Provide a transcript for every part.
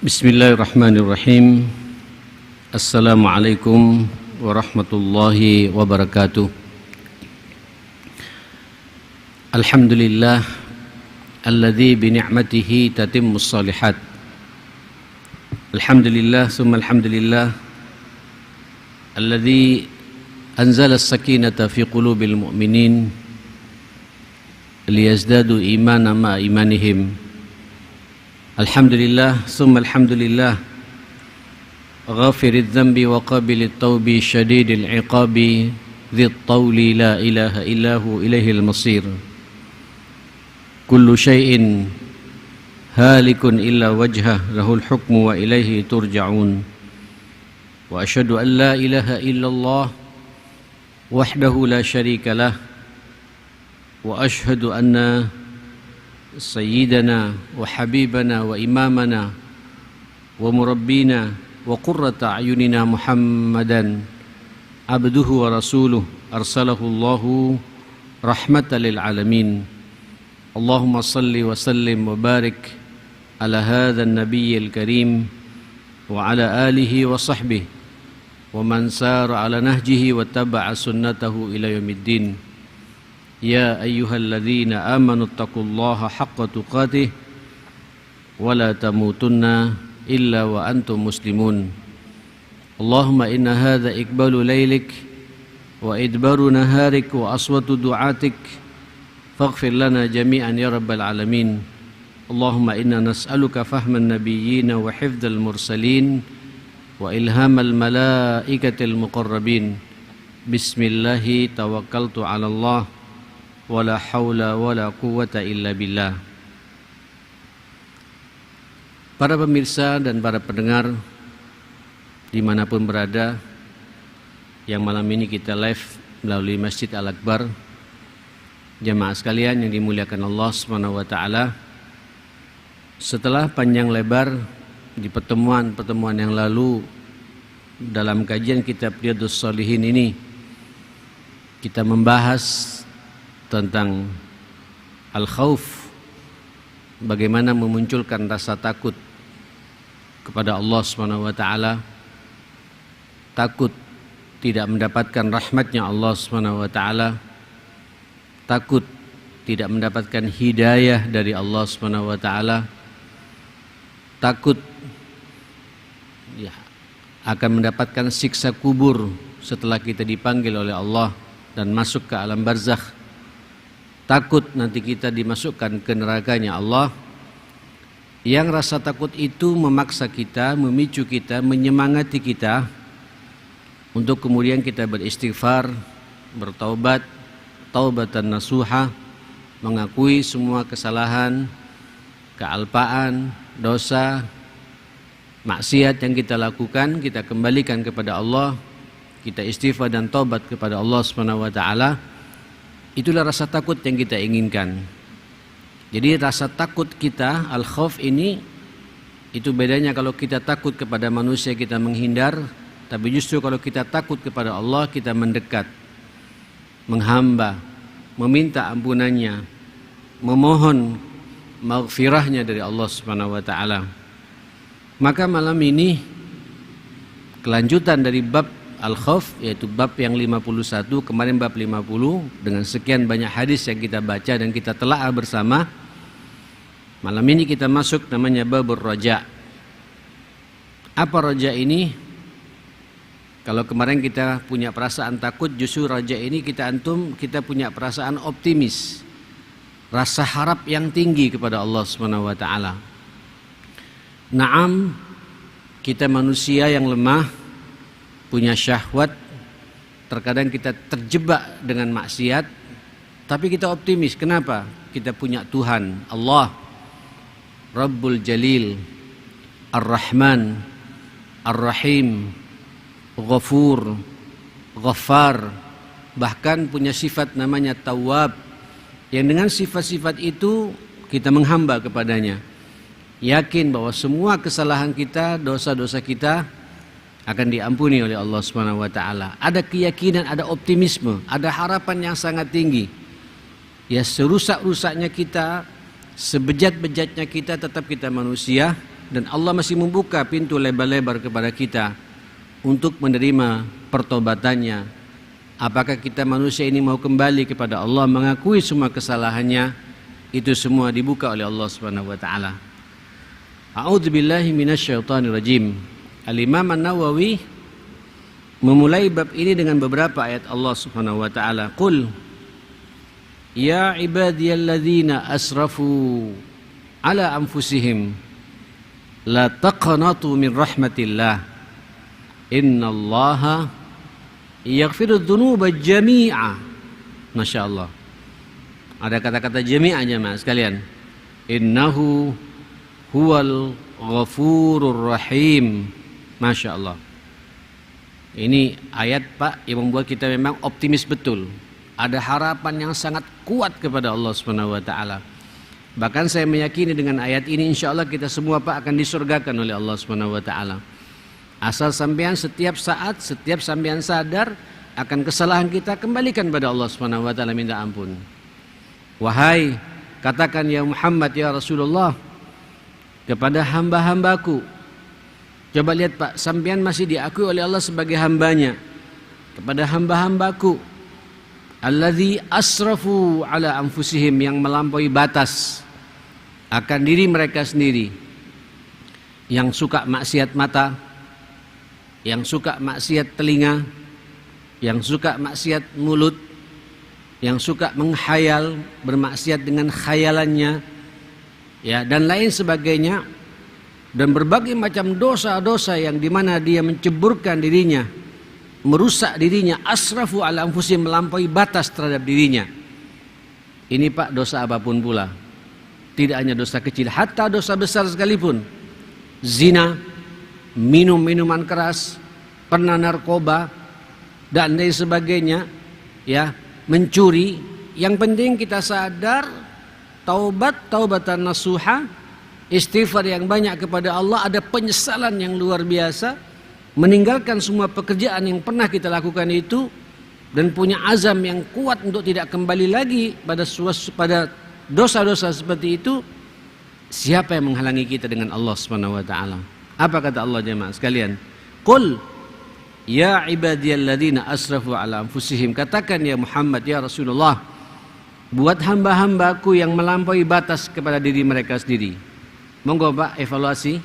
Bismillahirrahmanirrahim. Assalamualaikum warahmatullahi wabarakatuh. Alhamdulillah alladzi bi ni'matihi tatimmus shalihat. Alhamdulillah summa alhamdulillah alladzi anzala as-sakinata fi qulubil mu'minin liyazdadu imanan ma imanihim. Alhamdulillah summa alhamdulillah ghafiridz dzambi wa qabilit taubi syadidil iqabi dzit tauli la ilaha illahu ilaihil masir. Kullu syai'in halikun illa wajhah lahul hukmu wa ilaihi turja'un. Wa asyhadu an la ilaha illallah wahdahu la syarika lah wa asyhadu anna sayyidana wa habibana wa imamana wa murabbina wa qurrata a'yunina Muhammadan abduhu wa rasuluh arsalahu Allahu rahmatan lil alamin. Allahumma salli wa sallim wa barik ala hadha an-nabiyyil karim wa ala alihi wa sahbihi wa man sara ala nahjihi wa taba'a sunnatahu ila yaumiddin. Ya ayyuhalladzina amanu taqullaha haqqa tuqatih wa la tamutunna illa wa antum muslimun. Allahumma inna hadha iqbalu laylik wa idbaru naharik wa aswatu du'atik faghfir lana jami'an ya rabbal alamin. Allahumma inna nas'aluka fahman nabiyyina wa hifdzal mursalin wa ilhamal malaikatil muqarrabin. Bismillahi tawakkaltu 'ala Allah wala haula wala quwwata illa billah. Para pemirsa dan para pendengar dimanapun berada, yang malam ini kita live melalui Masjid Al-Akbar, jamaah sekalian yang dimuliakan Allah SWT. Setelah panjang lebar di pertemuan-pertemuan yang lalu dalam kajian kitab Riyadhus Shalihin ini, kita membahas tentang al-khauf, bagaimana memunculkan rasa takut kepada Allah SWT, takut tidak mendapatkan rahmatnya Allah SWT, takut tidak mendapatkan hidayah dari Allah SWT, takut akan mendapatkan siksa kubur setelah kita dipanggil oleh Allah dan masuk ke alam barzakh, takut nanti kita dimasukkan ke nerakanya Allah. Yang rasa takut itu memaksa kita, memicu kita, menyemangati kita untuk kemudian kita beristighfar, bertaubat, taubatan nasuha, mengakui semua kesalahan, kealpaan, dosa, maksiat yang kita lakukan, kita kembalikan kepada Allah, kita istighfar dan taubat kepada Allah SWT. Itulah rasa takut yang kita inginkan. Jadi rasa takut kita, al-khauf ini, itu bedanya. Kalau kita takut kepada manusia kita menghindar, tapi justru kalau kita takut kepada Allah kita mendekat, menghamba, meminta ampunannya, memohon maghfirahnya dari Allah Subhanahu wa taala. Maka malam ini kelanjutan dari bab al-khauf, yaitu bab yang 51, kemarin bab 50, dengan sekian banyak hadis yang kita baca dan kita telaah bersama. Malam ini kita masuk namanya babur raja. Apa raja ini? Kalau kemarin kita punya perasaan takut, justru raja ini kita punya perasaan optimis, rasa harap yang tinggi kepada Allah Subhanahu wa taala. Naam, kita manusia yang lemah, punya syahwat, terkadang kita terjebak dengan maksiat, tapi kita optimis. Kenapa? Kita punya Tuhan, Allah, Rabbul Jalil, Ar-Rahman, Ar-Rahim, Ghafur, Ghaffar, bahkan punya sifat namanya Tawwab, yang dengan sifat-sifat itu kita menghamba kepadanya, yakin bahwa semua kesalahan kita, dosa-dosa kita akan diampuni oleh Allah Subhanahu wa taala. Ada keyakinan, ada optimisme, ada harapan yang sangat tinggi. Ya, serusak-rusaknya kita, sebejat-bejatnya kita, tetap kita manusia, dan Allah masih membuka pintu lebar-lebar kepada kita untuk menerima pertobatannya. Apakah kita manusia ini mau kembali kepada Allah, mengakui semua kesalahannya, itu semua dibuka oleh Allah Subhanahu wa taala. A'udzubillahi minasyaitonirrajim. Al-Imam An-Nawawi memulai bab ini dengan beberapa ayat Allah Subhanahu wa taala. Qul ya ibadiyalladzina asrafu ala anfusihim la taqnatu min rahmatillah innallaha yaghfiru dzunuba jami'a. Masya Allah, ada kata-kata jami'a jemaah sekalian. Innahu huwal ghafurur rahim. Masya Allah, ini ayat Pak yang membuat kita memang optimis betul. Ada harapan yang sangat kuat kepada Allah Subhanahu wa taala. Bahkan saya meyakini dengan ayat ini insya Allah kita semua Pak akan disurgakan oleh Allah Subhanahu wa taala. Asal sampean setiap saat, setiap sampean sadar akan kesalahan kita, kembalikan pada Allah Subhanahu wa taala, minta ampun. Wahai, katakan ya Muhammad, ya Rasulullah, kepada hamba-hambaku. Coba lihat Pak, sampean masih diakui oleh Allah sebagai hambanya. Kepada hamba-hambaku alladzi asrafu ala anfusihim, yang melampaui batas akan diri mereka sendiri, yang suka maksiat mata, yang suka maksiat telinga, yang suka maksiat mulut, yang suka menghayal, bermaksiat dengan khayalannya, ya, dan lain sebagainya, dan berbagai macam dosa-dosa yang dimana dia menceburkan dirinya, merusak dirinya, asrafu ala anfusihim, melampaui batas terhadap dirinya. Ini Pak dosa apapun pula, tidak hanya dosa kecil, hatta dosa besar sekalipun. Zina, minum minuman keras, pernah narkoba dan lain sebagainya, ya, mencuri. Yang penting kita sadar, taubatan nasuha, istighfar yang banyak kepada Allah, ada penyesalan yang luar biasa, meninggalkan semua pekerjaan yang pernah kita lakukan itu, dan punya azam yang kuat untuk tidak kembali lagi pada dosa-dosa seperti itu. Siapa yang menghalangi kita dengan Allah Subhanahu wa taala? Apa kata Allah jemaah sekalian? Qul ya ibadiyalladzina asrafu ala anfusihim, katakan ya Muhammad, ya Rasulullah, buat hamba-hambaku yang melampaui batas kepada diri mereka sendiri. Monggo Pak evaluasi.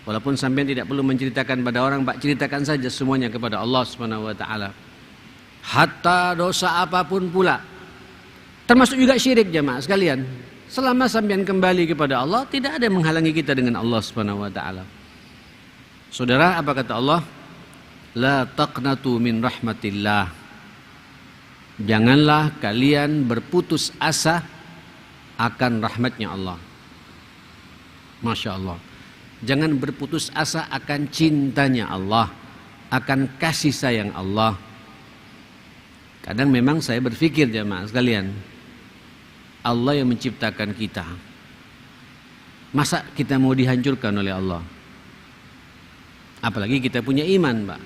Walaupun sampean tidak perlu menceritakan pada orang, Pak, ceritakan saja semuanya kepada Allah Subhanahu wa taala. Hatta dosa apapun pula, termasuk juga syirik jemaah sekalian. Selama sampean kembali kepada Allah, tidak ada yang menghalangi kita dengan Allah Subhanahu wa taala. Saudara, apa kata Allah? La taqnatu min rahmatillah. Janganlah kalian berputus asa akan rahmatnya Allah. Masya Allah. Jangan berputus asa akan cintanya Allah, akan kasih sayang Allah. Kadang memang saya berpikir jemaah sekalian, Allah yang menciptakan kita, masa kita mau dihancurkan oleh Allah? Apalagi kita punya iman Pak.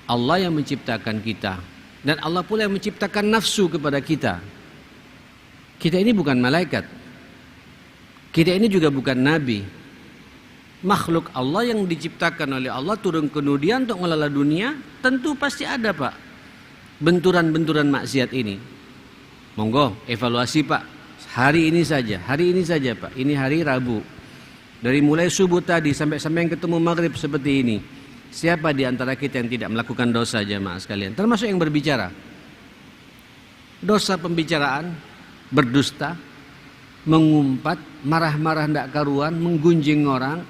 Allah yang menciptakan kita, dan Allah pula yang menciptakan nafsu kepada kita. Kita ini bukan malaikat, kita ini juga bukan nabi. Makhluk Allah yang diciptakan oleh Allah turun ke dunia untuk mengelola dunia, tentu pasti ada Pak benturan-benturan maksiat ini. Monggo evaluasi Pak, hari ini saja Pak, ini hari Rabu, dari mulai subuh tadi sampai yang ketemu maghrib seperti ini, siapa di antara kita yang tidak melakukan dosa jemaah sekalian, termasuk yang berbicara? Dosa pembicaraan, berdusta, mengumpat, marah-marah ndak karuan, menggunjing orang,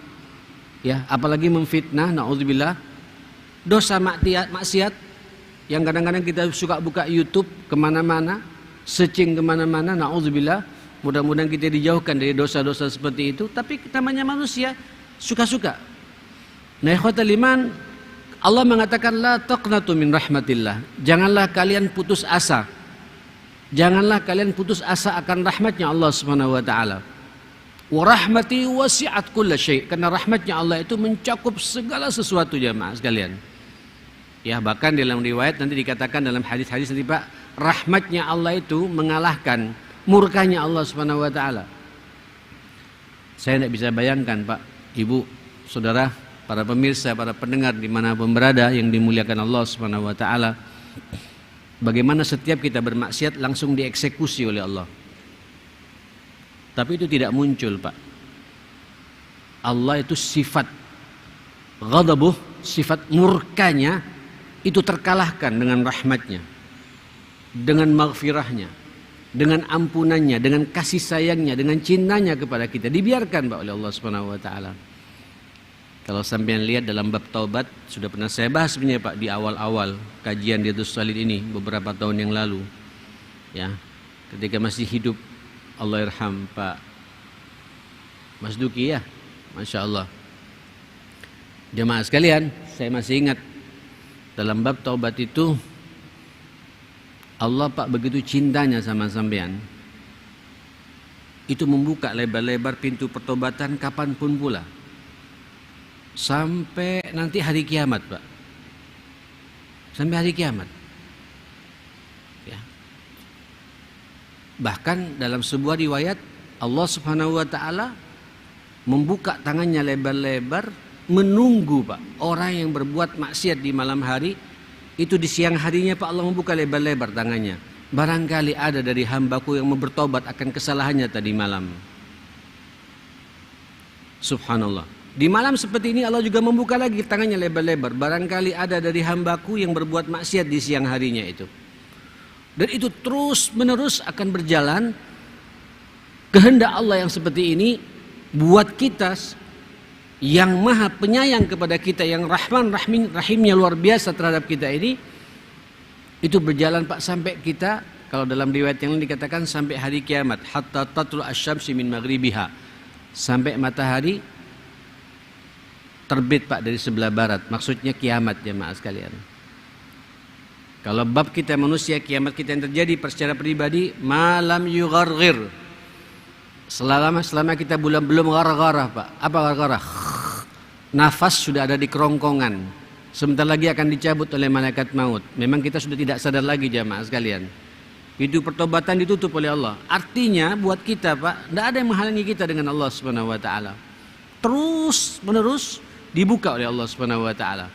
ya, apalagi memfitnah, naudzubillah. Dosa maksiat yang kadang-kadang kita suka buka YouTube kemana-mana, searching kemana-mana, naudzubillah. Mudah-mudahan kita dijauhkan dari dosa-dosa seperti itu. Tapi namanya manusia suka-suka. Nah, ikhwatal iman, Allah mengatakan la taqnatu min rahmatillah. Janganlah kalian putus asa. Janganlah kalian putus asa akan rahmatnya Allah Subhanahu wa taala. Wa rahmati wasi'at kulla syai', karena rahmatnya Allah itu mencakup segala sesuatu jemaah sekalian. Ya, bahkan dalam riwayat nanti dikatakan dalam hadis-hadis nanti Pak, rahmatnya Allah itu mengalahkan murkanya Allah Subhanahu wa taala. Saya tidak bisa bayangkan Pak, Ibu, Saudara, para pemirsa, para pendengar dimanapun berada yang dimuliakan Allah Subhanahu Wa Taala, bagaimana setiap kita bermaksiat langsung dieksekusi oleh Allah. Tapi itu tidak muncul Pak. Allah itu sifat ghadabuh, sifat murkanya itu terkalahkan dengan rahmatnya, dengan maghfirahnya, dengan ampunannya, dengan kasih sayangnya, dengan cintanya kepada kita. Dibiarkan Pak oleh Allah Subhanahu Wa Taala. Kalau sampean lihat dalam bab taubat, sudah pernah saya bahas sebenarnya Pak di awal-awal kajian Riyadhus Shalihin ini beberapa tahun yang lalu. Ya, ketika masih hidup, Allah irham Pak Mas Duki ya, Masya Allah. Jemaah sekalian, saya masih ingat dalam bab taubat itu Allah Pak begitu cintanya sama sampean, itu membuka lebar-lebar pintu pertobatan kapanpun pula. Sampai nanti hari kiamat Pak. Sampai hari kiamat. Ya. Bahkan dalam sebuah riwayat Allah Subhanahu Wa Taala membuka tangannya lebar-lebar menunggu Pak orang yang berbuat maksiat di malam hari. Itu di siang harinya Pak Allah membuka lebar-lebar tangannya. Barangkali ada dari hambaku yang mau bertobat akan kesalahannya tadi malam. Subhanallah. Di malam seperti ini Allah juga membuka lagi tangannya lebar-lebar. Barangkali ada dari hambaku yang berbuat maksiat di siang harinya itu. Dan itu terus menerus akan berjalan. Kehendak Allah yang seperti ini buat kita yang maha penyayang kepada kita, yang rahman rahimnya luar biasa terhadap kita ini, itu berjalan Pak sampai kita, kalau dalam riwayat yang lain dikatakan sampai hari kiamat, hatta tatlu asy-syamsi min maghribiha, sampai matahari terbit Pak dari sebelah barat. Maksudnya kiamat jemaah sekalian. Kalau bab kita manusia, kiamat kita yang terjadi secara pribadi, malam yugharghir, selama kita belum ghargharah Pak. Apa ghargharah? Nafas sudah ada di kerongkongan, sebentar lagi akan dicabut oleh malaikat maut. Memang kita sudah tidak sadar lagi jemaah sekalian. Itu pertobatan ditutup oleh Allah. Artinya buat kita Pak, tidak ada yang menghalangi kita dengan Allah Subhanahu Wa Taala. Terus menerus dibuka oleh Allah Subhanahu Wa Taala.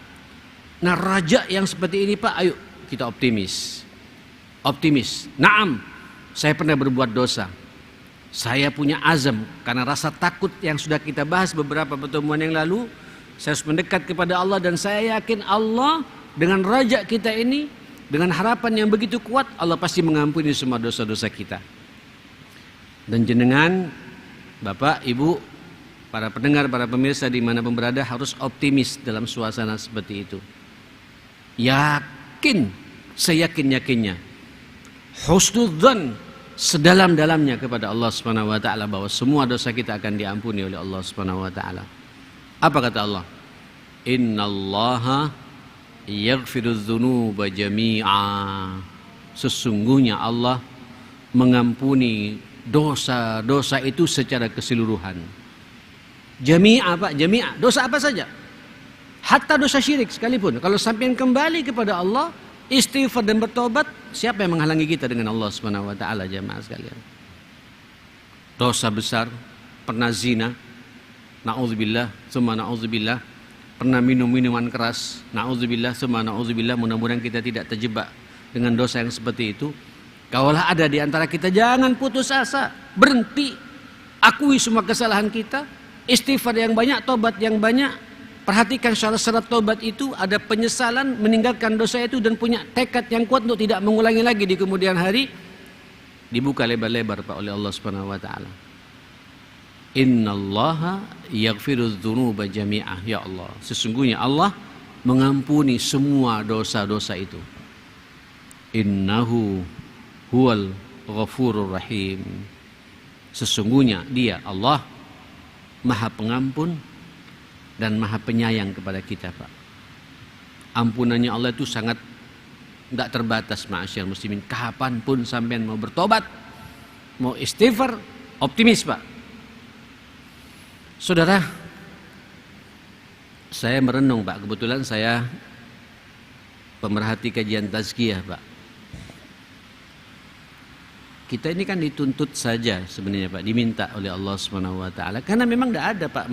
Nah, raja yang seperti ini Pak, ayo kita optimis. Optimis. Naam, saya pernah berbuat dosa. Saya punya azam karena rasa takut yang sudah kita bahas beberapa pertemuan yang lalu. Saya harus mendekat kepada Allah dan saya yakin Allah dengan raja kita ini, dengan harapan yang begitu kuat, Allah pasti mengampuni semua dosa-dosa kita. Dan jenengan, Bapak, Ibu, para pendengar, para pemirsa dimanapun berada harus optimis dalam suasana seperti itu. Yakin, seyakin-yakinnya, husnudzan, sedalam-dalamnya kepada Allah Subhanahu Wa Taala bahwa semua dosa kita akan diampuni oleh Allah Subhanahu Wa Taala. Apa kata Allah? Innallaha yaghfirudz dzunuba jami'a. Sesungguhnya Allah mengampuni dosa-dosa itu secara keseluruhan. Jami'a Pak, jami'a. Dosa apa saja? Hatta dosa syirik sekalipun. Kalau sampai kembali kepada Allah, istighfar dan bertobat, siapa yang menghalangi kita dengan Allah Subhanahu Wa Taala jemaah sekalian? Dosa besar, pernah zina, na'udzubillah, summa na'udzubillah, pernah minum minuman keras, na'udzubillah, summa na'udzubillah, mudah-mudahan kita tidak terjebak dengan dosa yang seperti itu. Kalaulah ada di antara kita, jangan putus asa, berhenti, akui semua kesalahan kita, istighfar yang banyak, tobat yang banyak. Perhatikan syarat-syarat tobat itu, ada penyesalan, meninggalkan dosa itu, dan punya tekad yang kuat untuk tidak mengulangi lagi di kemudian hari. Dibuka lebar-lebar Pak oleh Allah Subhanahu Wa Taala. Innallaha yaghfirudz dzunuba jami'ah. Ya Allah, sesungguhnya Allah mengampuni semua dosa-dosa itu. Innahu huwal ghafurur rahim. Sesungguhnya Dia Allah Maha Pengampun dan Maha Penyayang kepada kita Pak. Ampunannya Allah itu sangat tidak terbatas ma'asyiral muslimin. Kapanpun sampean mau bertobat, mau istighfar, optimis Pak. Saudara, saya merenung Pak, kebetulan saya pemerhati kajian tazkiyah Pak. Kita ini kan dituntut saja sebenarnya Pak, diminta oleh Allah Subhanahu wa taala. Karena memang tidak ada Pak